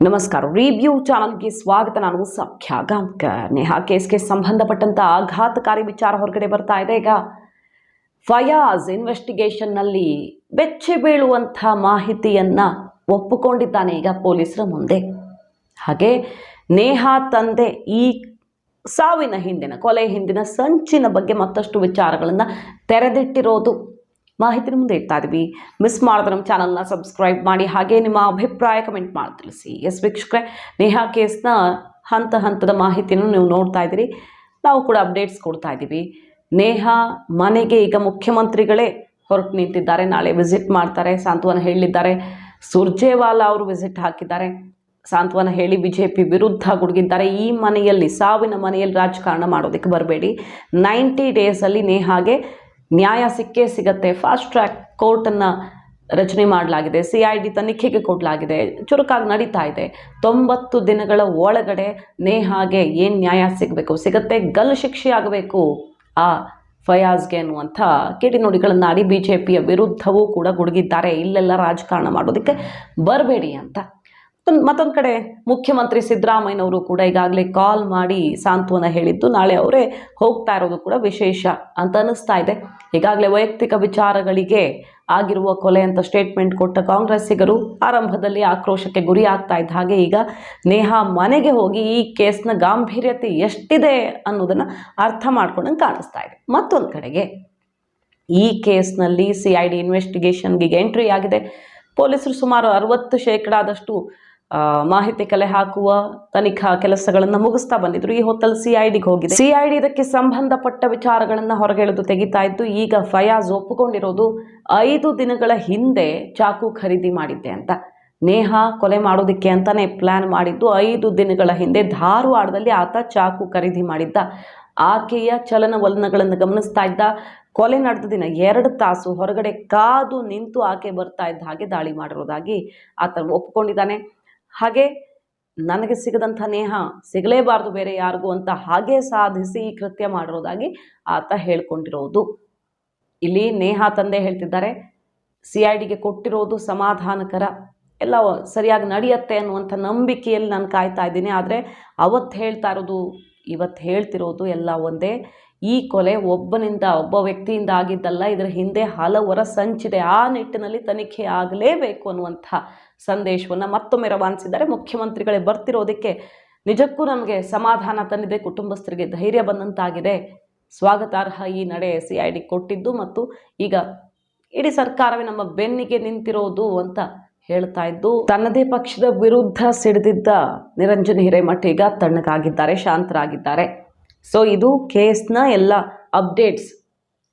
ನಮಸ್ಕಾರ. ರಿವ್ಯೂ ಚಾನಲ್ಗೆ ಸ್ವಾಗತ. ನಾನು ಸಖ್ಯ ಗಾಂವ್ಕರ್. ನೇಹಾ ಕೇಸ್ಗೆ ಸಂಬಂಧಪಟ್ಟಂತ ಆಘಾತಕಾರಿ ವಿಚಾರ ಹೊರಗಡೆ ಬರ್ತಾ ಇದೆ. ಈಗ ಫಯಾಜ್ ಇನ್ವೆಸ್ಟಿಗೇಷನ್ನಲ್ಲಿ ಬೆಚ್ಚಿ ಬೀಳುವಂಥ ಮಾಹಿತಿಯನ್ನು ಒಪ್ಪಿಕೊಂಡಿದ್ದಾನೆ ಈಗ ಪೊಲೀಸರ ಮುಂದೆ. ಹಾಗೆ ನೇಹಾ ತಂದೆ ಈ ಸಾವಿನ ಹಿಂದಿನ, ಕೊಲೆ ಹಿಂದಿನ ಸಂಚಿನ ಬಗ್ಗೆ ಮತ್ತಷ್ಟು ವಿಚಾರಗಳನ್ನು ತೆರೆದಿಟ್ಟಿರೋದು ಮಾಹಿತಿ ಮುಂದೆ ಇಡ್ತಾ ಇದ್ದೀವಿ. ಮಿಸ್ ಮಾಡಿದ್ರೆ ನಮ್ಮ ಚಾನಲ್ನ ಸಬ್ಸ್ಕ್ರೈಬ್ ಮಾಡಿ, ಹಾಗೆ ನಿಮ್ಮ ಅಭಿಪ್ರಾಯ ಕಮೆಂಟ್ ಮಾಡಿ ತಿಳಿಸಿ. ವೀಕ್ಷಕರೇ, ನೇಹಾ ಕೇಸ್ನ ಹಂತ ಹಂತದ ಮಾಹಿತಿಯನ್ನು ನೀವು ನೋಡ್ತಾ ಇದ್ದೀರಿ. ನಾವು ಕೂಡ ಅಪ್ಡೇಟ್ಸ್ ಕೊಡ್ತಾ ಇದ್ದೀವಿ. ನೇಹಾ ಮನೆಗೆ ಈಗ ಮುಖ್ಯಮಂತ್ರಿಗಳೇ ಹೊರಟು ನಿಂತಿದ್ದಾರೆ. ನಾಳೆ ವಿಸಿಟ್ ಮಾಡ್ತಾರೆ, ಸಾಂತ್ವನ ಹೇಳಿದ್ದಾರೆ. ಸುರ್ಜೇವಾಲಾ ಅವರು ವಿಸಿಟ್ ಹಾಕಿದ್ದಾರೆ, ಸಾಂತ್ವನ ಹೇಳಿ BJP ವಿರುದ್ಧ ಗುಡುಗಿದ್ದಾರೆ. ಈ ಮನೆಯಲ್ಲಿ, ಸಾವಿನ ಮನೆಯಲ್ಲಿ ರಾಜಕಾರಣ ಮಾಡೋದಕ್ಕೆ ಬರಬೇಡಿ. 90 ಡೇಸಲ್ಲಿ ನೇಹಾಗೆ ನ್ಯಾಯ ಸಿಕ್ಕೇ ಸಿಗತ್ತೆ. ಫಾಸ್ಟ್ ಟ್ರ್ಯಾಕ್ ಕೋರ್ಟನ್ನು ರಚನೆ ಮಾಡಲಾಗಿದೆ. CID ತನಿಖೆಗೆ ಕೊಡಲಾಗಿದೆ. ಚುರುಕಾಗಿ ನಡೀತಾ ಇದೆ. 90 ದಿನಗಳ ಒಳಗಡೆ ನೇಹಾಗೆ ಏನು ನ್ಯಾಯ ಸಿಗತ್ತೆ, ಗಲ್ಲು ಶಿಕ್ಷೆ ಆಗಬೇಕು ಆ ಫಯಾಜ್ಗೆ ಅನ್ನುವಂಥ ಕಿಡಿನುಡಿಗಳನ್ನಾಡಿ BJPಯ ವಿರುದ್ಧವೂ ಕೂಡ ಗುಡುಗಿದ್ದಾರೆ. ಇಲ್ಲೆಲ್ಲ ರಾಜಕಾರಣ ಮಾಡೋದಕ್ಕೆ ಬರಬೇಡಿ ಅಂತ. ಮತ್ತೊಂದು ಕಡೆ ಮುಖ್ಯಮಂತ್ರಿ ಸಿದ್ದರಾಮಯ್ಯನವರು ಕೂಡ ಈಗಾಗಲೇ ಕಾಲ್ ಮಾಡಿ ಸಾಂತ್ವನ ಹೇಳಿದ್ದು, ನಾಳೆ ಅವರೇ ಹೋಗ್ತಾ ಇರೋದು ಕೂಡ ವಿಶೇಷ ಅಂತ ಅನ್ನಿಸ್ತಾ ಇದೆ. ಈಗಾಗಲೇ ವೈಯಕ್ತಿಕ ವಿಚಾರಗಳಿಗೆ ಆಗಿರುವ ಕೊಲೆ ಅಂತ ಸ್ಟೇಟ್ಮೆಂಟ್ ಕೊಟ್ಟ ಕಾಂಗ್ರೆಸ್ಸಿಗರು ಆರಂಭದಲ್ಲಿ ಆಕ್ರೋಶಕ್ಕೆ ಗುರಿ ಆಗ್ತಾ ಇದ್ದ ಹಾಗೆ ಈಗ ನೇಹಾ ಮನೆಗೆ ಹೋಗಿ ಈ ಕೇಸ್ನ ಗಾಂಭೀರ್ಯತೆ ಎಷ್ಟಿದೆ ಅನ್ನೋದನ್ನು ಅರ್ಥ ಮಾಡ್ಕೊಂಡಂಗೆ ಕಾಣಿಸ್ತಾ ಇದೆ. ಮತ್ತೊಂದು ಕಡೆಗೆ ಈ ಕೇಸ್ನಲ್ಲಿ CID ಇನ್ವೆಸ್ಟಿಗೇಷನ್ಗೆ ಎಂಟ್ರಿ ಆಗಿದೆ. ಪೊಲೀಸರು ಸುಮಾರು 60% ಮಾಹಿತಿ ಕಲೆ ಹಾಕುವ ತನಿಖಾ ಕೆಲಸಗಳನ್ನು ಮುಗಿಸ್ತಾ ಬಂದಿದ್ರು. ಈ ಹೊತ್ತಲ್ಲಿ CIDಗೆ ಹೋಗಿದೆ. CID ಇದಕ್ಕೆ ಸಂಬಂಧಪಟ್ಟ ವಿಚಾರಗಳನ್ನು ಹೊರಗೆಳೆದು ತೆಗಿತಾ ಇದ್ದು, ಈಗ ಫಯಾಜ್ ಒಪ್ಪಿಕೊಂಡಿರೋದು 5 ದಿನಗಳ ಹಿಂದೆ ಚಾಕು ಖರೀದಿ ಮಾಡಿದ್ದೆ ಅಂತ. ನೇಹಾ ಕೊಲೆ ಮಾಡೋದಕ್ಕೆ ಅಂತಾನೆ ಪ್ಲಾನ್ ಮಾಡಿದ್ದು. 5 ದಿನಗಳ ಹಿಂದೆ ಧಾರವಾಡದಲ್ಲಿ ಆತ ಚಾಕು ಖರೀದಿ ಮಾಡಿದ್ದ. ಆಕೆಯ ಚಲನವಲನಗಳನ್ನು ಗಮನಿಸ್ತಾ ಇದ್ದ. ಕೊಲೆ ನಡೆದ ದಿನ 2 ತಾಸು ಹೊರಗಡೆ ಕಾದು ನಿಂತು ಆಕೆ ಬರ್ತಾ ಇದ್ದ ಹಾಗೆ ದಾಳಿ ಮಾಡಿರೋದಾಗಿ ಆತ ಒಪ್ಪಿಕೊಂಡಿದ್ದಾನೆ. ಹಾಗೆ ನನಗೆ ಸಿಗದಂಥ ನೇಹಾ ಸಿಗಲೇಬಾರ್ದು ಬೇರೆ ಯಾರಿಗೂ ಅಂತ ಹಾಗೆ ಸಾಧಿಸಿ ಈ ಕೃತ್ಯ ಮಾಡಿರೋದಾಗಿ ಆತ ಹೇಳ್ಕೊಂಡಿರೋದು. ಇಲ್ಲಿ ನೇಹಾ ತಂದೆ ಹೇಳ್ತಿದ್ದಾರೆ, CIDಗೆ ಕೊಟ್ಟಿರೋದು ಸಮಾಧಾನಕರ, ಎಲ್ಲ ಸರಿಯಾಗಿ ನಡೆಯುತ್ತೆ ಅನ್ನುವಂಥ ನಂಬಿಕೆಯಲ್ಲಿ ನಾನು ಕಾಯ್ತಾ ಇದ್ದೀನಿ. ಆದರೆ ಅವತ್ತು ಹೇಳ್ತಾ ಇರೋದು, ಇವತ್ತು ಹೇಳ್ತಿರೋದು ಎಲ್ಲ ಒಂದೇ. ಈ ಕೊಲೆ ಒಬ್ಬ ವ್ಯಕ್ತಿಯಿಂದ ಆಗಿದ್ದಲ್ಲ, ಇದರ ಹಿಂದೆ ಹಲವರ ಸಂಚಿದೆ. ಆ ನಿಟ್ಟಿನಲ್ಲಿ ತನಿಖೆ ಆಗಲೇಬೇಕು ಅನ್ನುವಂಥ ಸಂದೇಶವನ್ನು ಮತ್ತೊಮ್ಮೆ ರವಾನಿಸಿದ್ದಾರೆ. ಮುಖ್ಯಮಂತ್ರಿಗಳೇ ಬರ್ತಿರೋದಕ್ಕೆ ನಿಜಕ್ಕೂ ನಮಗೆ ಸಮಾಧಾನ ತಂದಿದೆ, ಕುಟುಂಬಸ್ಥರಿಗೆ ಧೈರ್ಯ ಬಂದಂತಾಗಿದೆ. ಸ್ವಾಗತಾರ್ಹ ಈ ನಡೆ CID ಕೊಟ್ಟಿದ್ದು ಮತ್ತು ಈಗ ಇಡೀ ಸರ್ಕಾರವೇ ನಮ್ಮ ಬೆನ್ನಿಗೆ ನಿಂತಿರೋದು ಅಂತ ಹೇಳ್ತಾ ಇದ್ದು, ತನ್ನದೇ ಪಕ್ಷದ ವಿರುದ್ಧ ಸಿಡಿದಿದ್ದ ನಿರಂಜನ್ ಹಿರೇಮಠ ಈಗ ತಣ್ಣಗಾಗಿದ್ದಾರೆ, ಶಾಂತರಾಗಿದ್ದಾರೆ. ಸೊ ಇದು ಕೇಸ್ನ ಎಲ್ಲ ಅಪ್ಡೇಟ್ಸ್.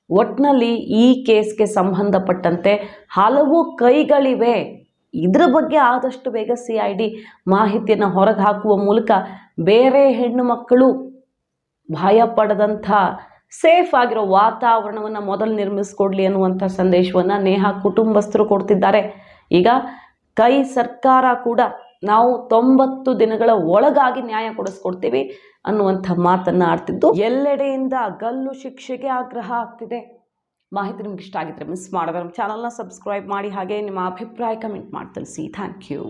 ಒಟ್ಟಿನಲ್ಲಿ ಈ ಕೇಸ್ಗೆ ಸಂಬಂಧಪಟ್ಟಂತೆ ಹಲವು ಕೈಗಳಿವೆ. ಇದರ ಬಗ್ಗೆ ಆದಷ್ಟು ಬೇಗ CID ಮಾಹಿತಿಯನ್ನು ಹೊರಗೆ ಹಾಕುವ ಮೂಲಕ ಬೇರೆ ಹೆಣ್ಣು ಮಕ್ಕಳು ಭಯ ಪಡದಂಥ ಸೇಫ್ ಆಗಿರೋ ವಾತಾವರಣವನ್ನು ಮೊದಲು ನಿರ್ಮಿಸ್ಕೊಡ್ಲಿ ಅನ್ನುವಂಥ ಸಂದೇಶವನ್ನು ನೇಹಾ ಕುಟುಂಬಸ್ಥರು ಕೊಡ್ತಿದ್ದಾರೆ. ಈಗ ಸರ್ಕಾರ ಕೂಡ ನಾವು 90 ದಿನಗಳ ಒಳಗಾಗಿ ನ್ಯಾಯ ಕೊಡಿಸ್ಕೊಡ್ತೀವಿ ಅನ್ನುವಂಥ ಮಾತನ್ನು ಆಡ್ತಿದ್ದು, ಎಲ್ಲೆಡೆಯಿಂದ ಗಲ್ಲು ಶಿಕ್ಷೆಗೆ ಆಗ್ರಹ ಆಗ್ತಿದೆ. ಮಾಹಿತಿ ನಿಮ್ಗೆ ಇಷ್ಟ ಆಗಿದ್ರೆ ಮಿಸ್ ಮಾಡಿದ್ರೆ ನಮ್ಮ ಚಾನಲ್ನ ಸಬ್ಸ್ಕ್ರೈಬ್ ಮಾಡಿ, ಹಾಗೆ ನಿಮ್ಮ ಅಭಿಪ್ರಾಯ ಕಮೆಂಟ್ ಮಾಡಿ ತಿಳಿಸಿ. Thank you.